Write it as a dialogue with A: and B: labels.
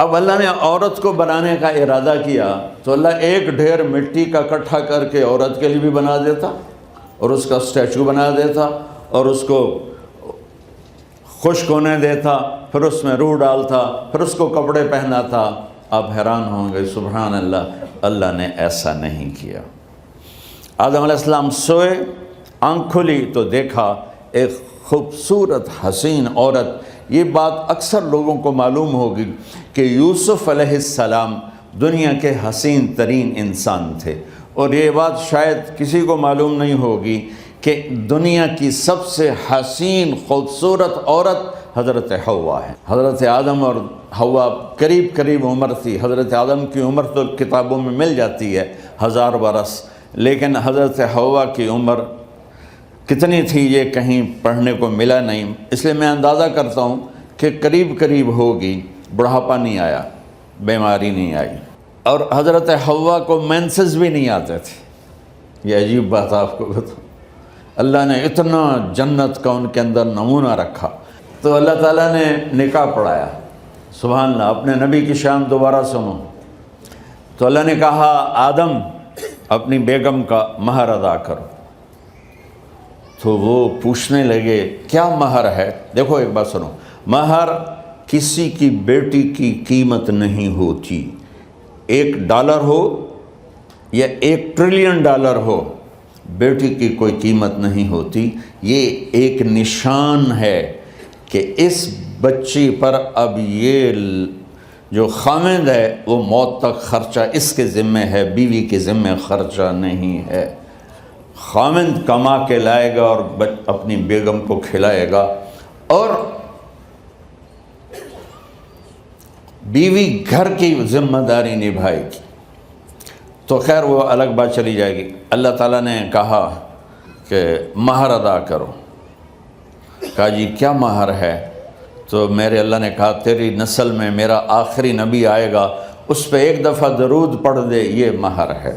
A: اب اللہ نے عورت کو بنانے کا ارادہ کیا تو اللہ ایک ڈھیر مٹی کا اکٹھا کر کے عورت کے لیے بھی بنا دیتا اور اس کا اسٹیچو بنا دیتا اور اس کو خشک ہونے دیتا، پھر اس میں روح ڈالتا، پھر اس کو کپڑے پہناتا۔ آپ حیران ہوں گے، سبحان اللہ، اللہ نے ایسا نہیں کیا۔ آدم علیہ السلام سوئے، آنکھ کھلی تو دیکھا ایک خوبصورت حسین عورت۔ یہ بات اکثر لوگوں کو معلوم ہوگی کہ یوسف علیہ السلام دنیا کے حسین ترین انسان تھے، اور یہ بات شاید کسی کو معلوم نہیں ہوگی کہ دنیا کی سب سے حسین خوبصورت عورت حضرت حوا ہے۔ حضرت آدم اور حوا قریب عمر تھی۔ حضرت آدم کی عمر تو کتابوں میں مل جاتی ہے 1000 برس، لیکن حضرت حوا کی عمر کتنی تھی یہ کہیں پڑھنے کو ملا نہیں، اس لیے میں اندازہ کرتا ہوں کہ قریب ہوگی۔ بڑھاپا نہیں آیا، بیماری نہیں آئی، اور حضرت حوا کو مینسز بھی نہیں آتے تھے۔ یہ عجیب بات آپ کو بتاؤں، اللہ نے اتنا جنت کا ان کے اندر نمونہ رکھا۔ تو اللہ تعالیٰ نے نکاح پڑھایا۔ سبحان اللہ، اپنے نبی کی شان دوبارہ سنو۔ تو اللہ نے کہا آدم اپنی بیگم کا مہر ادا کرو۔ تو وہ پوچھنے لگے کیا مہر ہے؟ دیکھو ایک بات سنو، مہر کسی کی بیٹی کی قیمت نہیں ہوتی۔ $1 ہو یا $1 ٹریلین ہو، بیٹی کی کوئی قیمت نہیں ہوتی۔ یہ ایک نشان ہے کہ اس بچی پر اب یہ جو خامند ہے وہ موت تک خرچہ اس کے ذمہ ہے، بیوی کے ذمہ خرچہ نہیں ہے۔ خامند کما کے لائے گا اور اپنی بیگم کو کھلائے گا، اور بیوی گھر کی ذمہ داری نبھائے گی۔ تو خیر وہ الگ بات چلی جائے گی۔ اللہ تعالیٰ نے کہا کہ مہر ادا کرو۔ کہا جی کیا مہر ہے؟ تو میرے اللہ نے کہا تیری نسل میں میرا آخری نبی آئے گا، اس پہ ایک دفعہ درود پڑھ دے، یہ مہر ہے۔